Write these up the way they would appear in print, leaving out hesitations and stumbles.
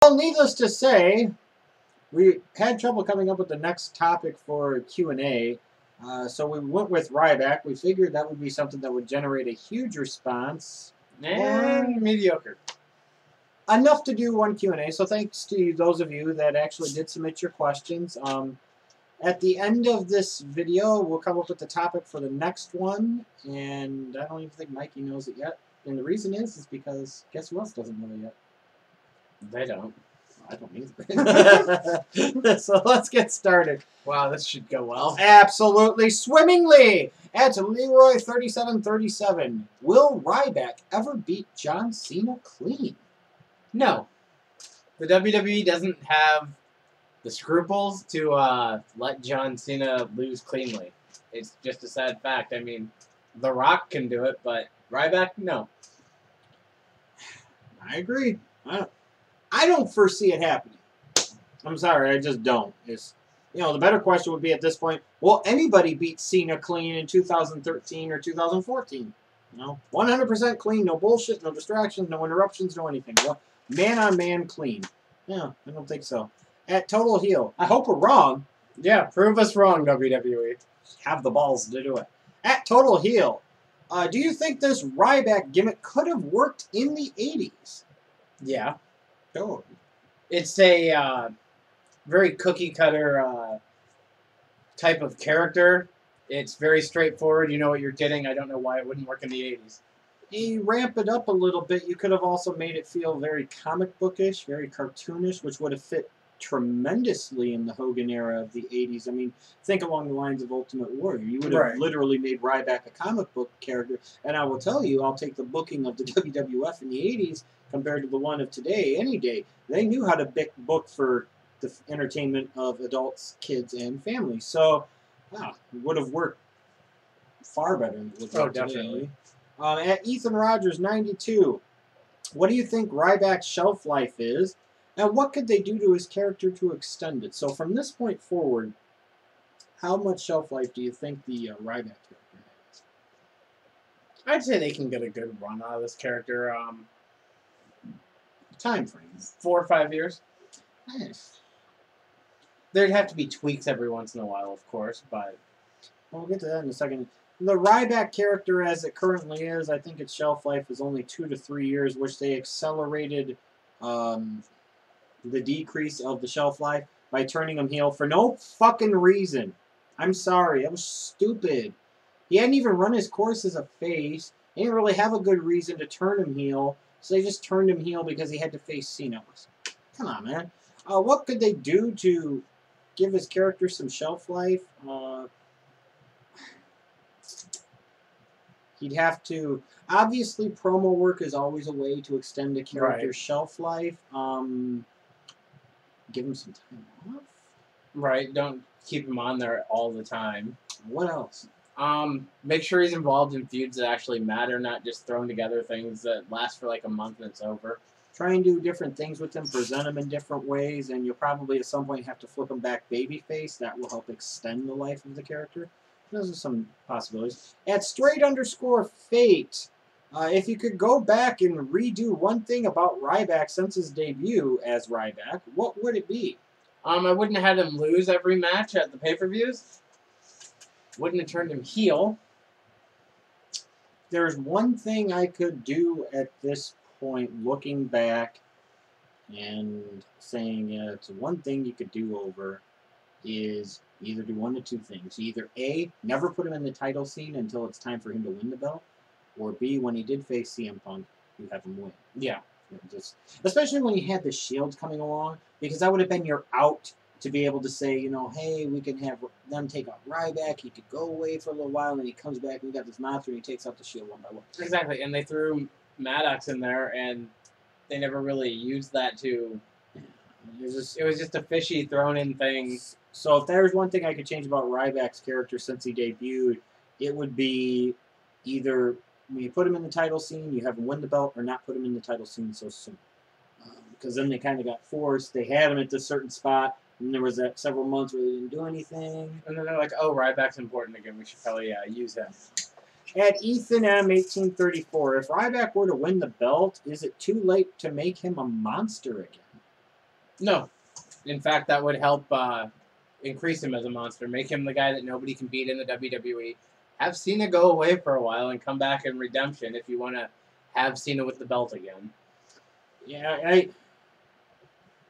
Well, needless to say, we had trouble coming up with the next topic for Q&A, so we went with Ryback. We figured that would be something that would generate a huge response. And mediocre. Enough to do one Q&A, so thanks to those of you that actually did submit your questions. At the end of this video, we'll come up with the topic for the next one, and I don't even think Mikey knows it yet. And the reason is because guess who else doesn't know it yet? They don't. I don't either. So let's get started. Wow, this should go well. Absolutely swimmingly. At Leroy3737, will Ryback ever beat John Cena clean? No. The WWE doesn't have the scruples to let John Cena lose cleanly. It's just a sad fact. I mean, The Rock can do it, but Ryback, no. I agree. I don't foresee it happening. I'm sorry, I just don't. The better question would be at this point, will anybody beat Cena clean in 2013 or 2014? 100% clean, no bullshit, no distractions, no interruptions, no anything. Man-on-man clean. Yeah, I don't think so. At Total Heel, I hope we're wrong. Yeah, prove us wrong, WWE. Have the balls to do it. At Total Heel, do you think this Ryback gimmick could have worked in the 80s? Yeah. Oh. It's a very cookie-cutter type of character. It's very straightforward. You know what you're getting. I don't know why it wouldn't work in the 80s. You ramp it up a little bit. You could have also made it feel very comic bookish, very cartoonish, which would have fit tremendously in the Hogan era of the 80s. I mean, think along the lines of Ultimate Warrior. You would have literally made Ryback a comic book character. And I will tell you, I'll take the booking of the WWF in the 80s compared to the one of today any day. They knew how to book for the entertainment of adults, kids, and families. So, it would have worked far better than it would work definitely. today. At Ethan Rogers 92, what do you think Ryback's shelf life is? And what could they do to his character to extend it? So from this point forward, how much shelf life do you think the Ryback character has? I'd say they can get a good run out of this character. Time frame. 4 or 5 years. Nice. There'd have to be tweaks every once in a while, of course, but... We'll get to that in a second. The Ryback character, as it currently is, I think its shelf life is only 2 to 3 years, which they accelerated the decrease of the shelf life by turning him heel for no fucking reason. I'm sorry, that was stupid. He hadn't even run his course as a face. They didn't really have a good reason to turn him heel, so they just turned him heel because he had to face Cena. Come on, man. What could they do to give his character some shelf life? He'd have to... Obviously, promo work is always a way to extend a character's shelf life. Give him some time off. Right, don't keep him on there all the time. What else? Make sure he's involved in feuds that actually matter, not just throwing together things that last for like a month and it's over. Try and do different things with him, present him in different ways, and you'll probably at some point have to flip him back babyface. That will help extend the life of the character. Those are some possibilities. At straight_fate, if you could go back and redo one thing about Ryback since his debut as Ryback, what would it be? I wouldn't have had him lose every match at the pay-per-views. Wouldn't have turned him heel. There's one thing I could do at this point, looking back and saying it's one thing you could do over, is either do one of two things. Either A, never put him in the title scene until it's time for him to win the belt, or B, when he did face CM Punk, you have him win. Yeah. Just, especially when you had the Shield coming along, because that would have been your out to be able to say, hey, we can have them take out Ryback, he could go away for a little while, and he comes back, and we got this monster, and he takes out the Shield one by one. Exactly, and they threw Maddox in there, and they never really used that to... It was just a fishy thrown-in thing. So if there's one thing I could change about Ryback's character since he debuted, it would be either when you put him in the title scene, you have him win the belt, or not put him in the title scene so soon. Because then they kind of got forced. They had him at this certain spot, and there was that several months where they didn't do anything. And then they're like, oh, Ryback's important again. We should probably use him. At Ethan M. 1834, if Ryback were to win the belt, is it too late to make him a monster again? No. In fact, that would help increase him as a monster, make him the guy that nobody can beat in the WWE. Have Cena go away for a while and come back in Redemption if you want to have Cena with the belt again. Yeah,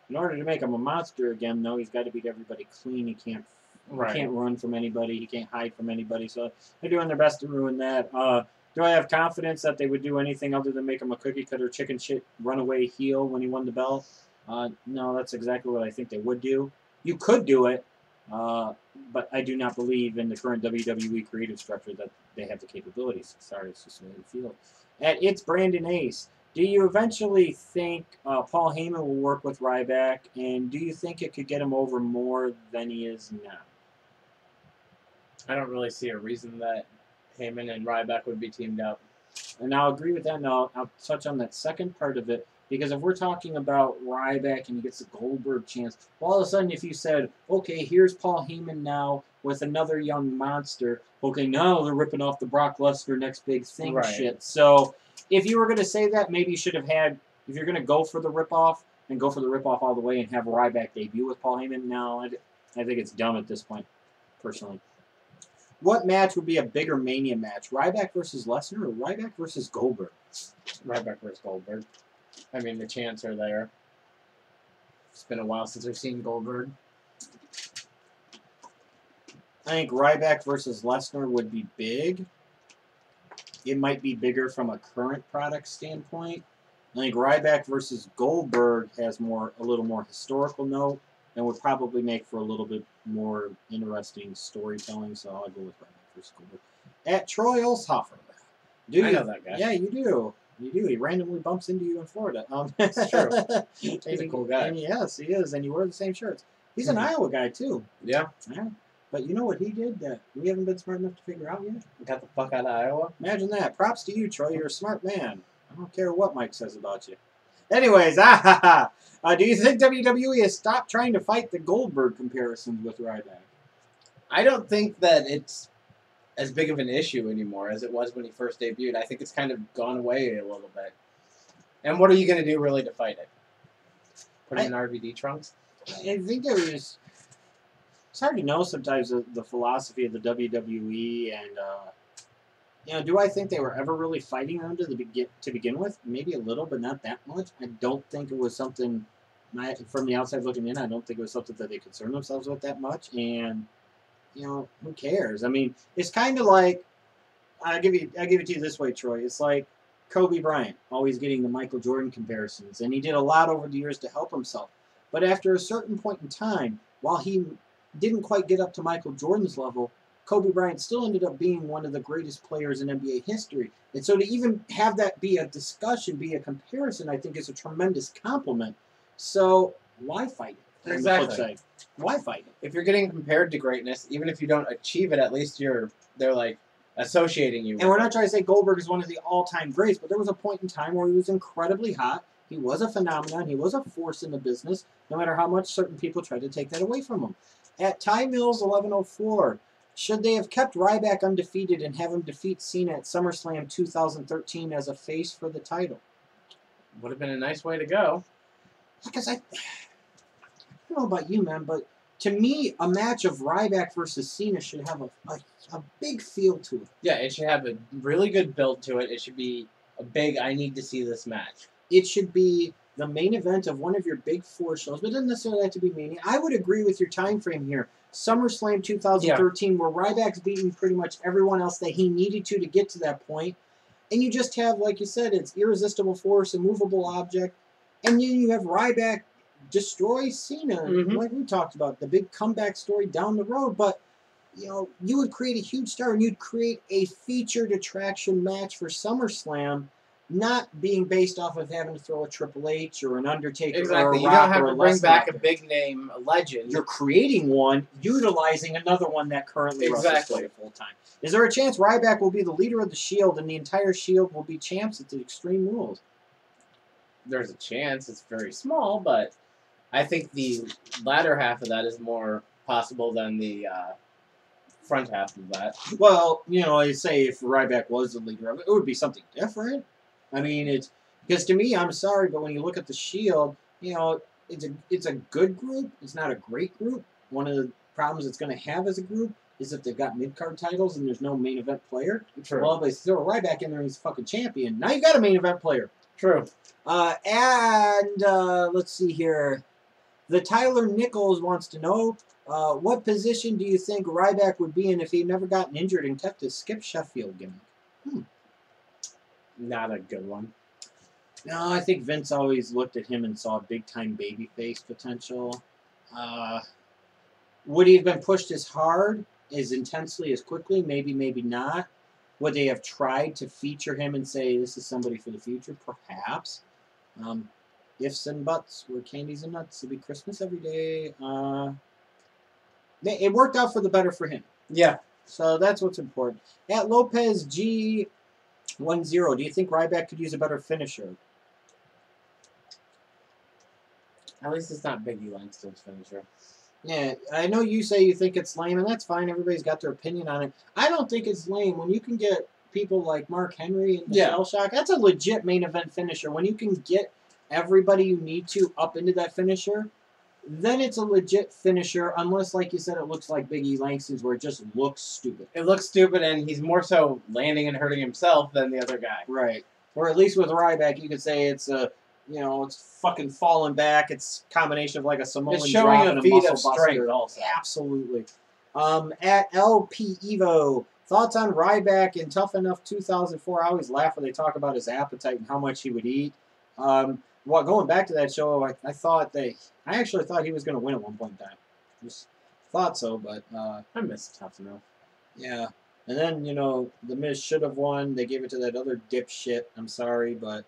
in order to make him a monster again, though, he's got to beat everybody clean. He can't run from anybody. He can't hide from anybody. So they're doing their best to ruin that. Do I have confidence that they would do anything other than make him a cookie cutter chicken shit runaway heel when he won the belt? No, that's exactly what I think they would do. You could do it, but I do not believe in the current WWE creative structure that they have the capabilities. Sorry, it's just the way I feel. It's Brandon Ace. Do you eventually think Paul Heyman will work with Ryback, and do you think it could get him over more than he is now? I don't really see a reason that Heyman and Ryback would be teamed up. And I'll agree with that, and I'll touch on that second part of it, because if we're talking about Ryback and he gets the Goldberg chance, all of a sudden if you said, okay, here's Paul Heyman now with another young monster, okay, now they're ripping off the Brock Lesnar next big thing shit. So if you were going to say that, maybe you should have had, if you're going to go for the ripoff, then go for the ripoff all the way and have Ryback debut with Paul Heyman. No, I think it's dumb at this point, personally. What match would be a bigger Mania match? Ryback versus Lesnar or Ryback versus Goldberg? Ryback versus Goldberg. I mean, the chants are there. It's been a while since I've seen Goldberg. I think Ryback versus Lesnar would be big. It might be bigger from a current product standpoint. I think Ryback versus Goldberg has a little more historical note and would probably make for a little bit more interesting storytelling. So I'll go with Ryback versus Goldberg. At Troy Olshofer. I know that guy. Yeah, you do. You do. He randomly bumps into you in Florida. That's true. He's a cool guy. And yes, he is. And you wear the same shirts. He's an Iowa guy, too. Yeah. Yeah. But you know what he did that we haven't been smart enough to figure out yet? Got the fuck out of Iowa? Imagine that. Props to you, Troy. You're a smart man. I don't care what Mike says about you. Anyways, do you think WWE has stopped trying to fight the Goldberg comparisons with Ryback? I don't think that it's as big of an issue anymore as it was when he first debuted. I think it's kind of gone away a little bit. And what are you going to do really to fight it? Put him in RVD trunks? I think it's hard to know sometimes the philosophy of the WWE and do I think they were ever really fighting them to begin with? Maybe a little, but not that much. I don't think it was something from the outside looking in. I don't think it was something that they concerned themselves with that much. And who cares? I mean, it's kind of like I give it to you this way, Troy. It's like Kobe Bryant always getting the Michael Jordan comparisons, and he did a lot over the years to help himself. But after a certain point in time, while he didn't quite get up to Michael Jordan's level, Kobe Bryant still ended up being one of the greatest players in NBA history. And so to even have that be a discussion, be a comparison, I think is a tremendous compliment. So why fight it? Exactly. Why fight it? If you're getting compared to greatness, even if you don't achieve it, at least they're like associating you with And we're not trying to say Goldberg is one of the all-time greats, but there was a point in time where he was incredibly hot. He was a phenomenon. He was a force in the business, no matter how much certain people tried to take that away from him. At Ty Mills 1104, should they have kept Ryback undefeated and have him defeat Cena at SummerSlam 2013 as a face for the title? Would have been a nice way to go. Because I don't know about you, man, but to me, a match of Ryback versus Cena should have a big feel to it. Yeah, it should have a really good build to it. It should be a big, I need to see this match. It should be the main event of one of your big four shows, but it doesn't necessarily have to be Mania. I would agree with your time frame here. SummerSlam 2013, where Ryback's beating pretty much everyone else that he needed to get to that point. And you just have, like you said, it's irresistible force, immovable object. And then you have Ryback destroy Cena, like we talked about, the big comeback story down the road. But, you would create a huge star, and you'd create a featured attraction match for SummerSlam, not being based off of having to throw a Triple H or an Undertaker or a You Rock don't have or to a bring back Lesnar. a big name, a legend. You're creating one, utilizing another one that currently wrestles for you full time. Is there a chance Ryback will be the leader of the Shield and the entire Shield will be champs at the Extreme Rules? There's a chance. It's very small, but I think the latter half of that is more possible than the front half of that. Well, I say if Ryback was the leader of it, it would be something different. I mean, it's because to me, I'm sorry, but when you look at the Shield, it's a good group. It's not a great group. One of the problems it's going to have as a group is if they've got mid-card titles and there's no main event player. True. Well, they throw a Ryback in there and he's fucking champion. Now you've got a main event player. True. Let's see here. The Tyler Nichols wants to know, what position do you think Ryback would be in if he'd never gotten injured and kept his Skip Sheffield gimmick? Not a good one. No, I think Vince always looked at him and saw big-time babyface potential. Would he have been pushed as hard, as intensely, as quickly? Maybe, maybe not. Would they have tried to feature him and say, this is somebody for the future? Perhaps. Ifs and buts were candies and nuts. It'd be Christmas every day. It worked out for the better for him. Yeah. So that's what's important. At Lopez G10, do you think Ryback could use a better finisher? At least it's not Biggie Langston's finisher. Yeah, I know you say you think it's lame, and that's fine. Everybody's got their opinion on it. I don't think it's lame. When you can get people like Mark Henry and Shell Shock, that's a legit main event finisher. When you can get everybody you need to up into that finisher, then it's a legit finisher, unless, like you said, it looks like Big E Langston's, where it just looks stupid. It looks stupid, and he's more so landing and hurting himself than the other guy. Right. Or at least with Ryback, you could say it's a, it's fucking falling back. It's a combination of like a Samoan it's showing drop a and feat a of muscle strength buster. also. Absolutely. At LP Evo, thoughts on Ryback in Tough Enough 2004? I always laugh when they talk about his appetite and how much he would eat. Well, going back to that show, I actually thought he was going to win at one point in time. Just thought so, but I miss Tough Enough. Yeah. And then, The Miz should have won. They gave it to that other dipshit. I'm sorry, but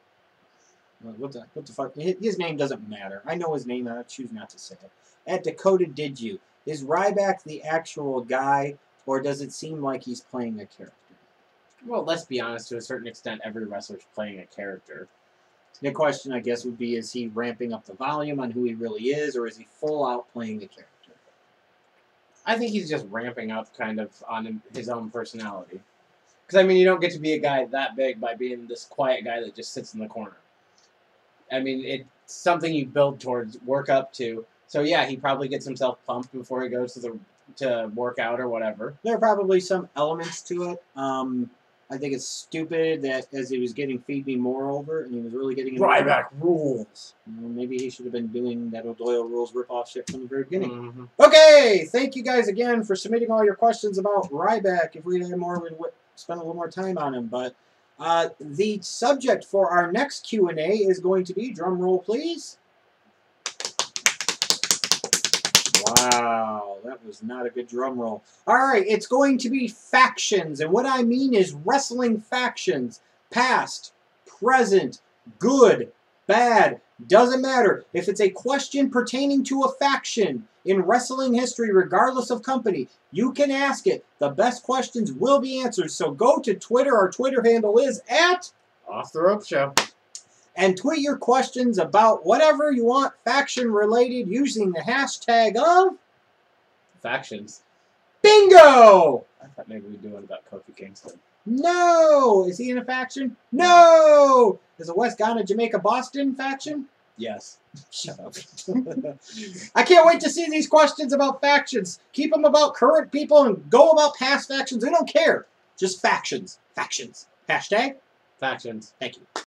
what the fuck? His name doesn't matter. I know his name, and I choose not to say it. At Dakota Did You, is Ryback the actual guy, or does it seem like he's playing a character? Well, let's be honest. To a certain extent, every wrestler's playing a character. The question, I guess, would be, is he ramping up the volume on who he really is, or is he full out playing the character? I think he's just ramping up kind of on his own personality. Because, you don't get to be a guy that big by being this quiet guy that just sits in the corner. It's something you build towards, work up to. So, yeah, he probably gets himself pumped before he goes to work out or whatever. There are probably some elements to it. I think it's stupid that as he was getting Feed Me More over, and he was really getting into Ryback rules. Maybe he should have been doing that O'Doyle Rules ripoff shit from the very beginning. Mm-hmm. Okay, thank you guys again for submitting all your questions about Ryback. If we had more, we'd spend a little more time on him. But the subject for our next Q&A is going to be, drum roll please. Wow, that was not a good drum roll. All right, it's going to be factions, and what I mean is wrestling factions. Past, present, good, bad, doesn't matter. If it's a question pertaining to a faction in wrestling history, regardless of company, you can ask it. The best questions will be answered. So go to Twitter. Our Twitter handle is Off the Rope Show. And tweet your questions about whatever you want faction-related using the hashtag of Factions. Bingo! I thought maybe we'd do one about Kofi Kingston. No! Is he in a faction? No! Is it West Ghana, Jamaica, Boston faction? Yes. Shut up. I can't wait to see these questions about factions. Keep them about current people and go about past factions. We don't care. Just factions. Factions. Hashtag? Factions. Thank you.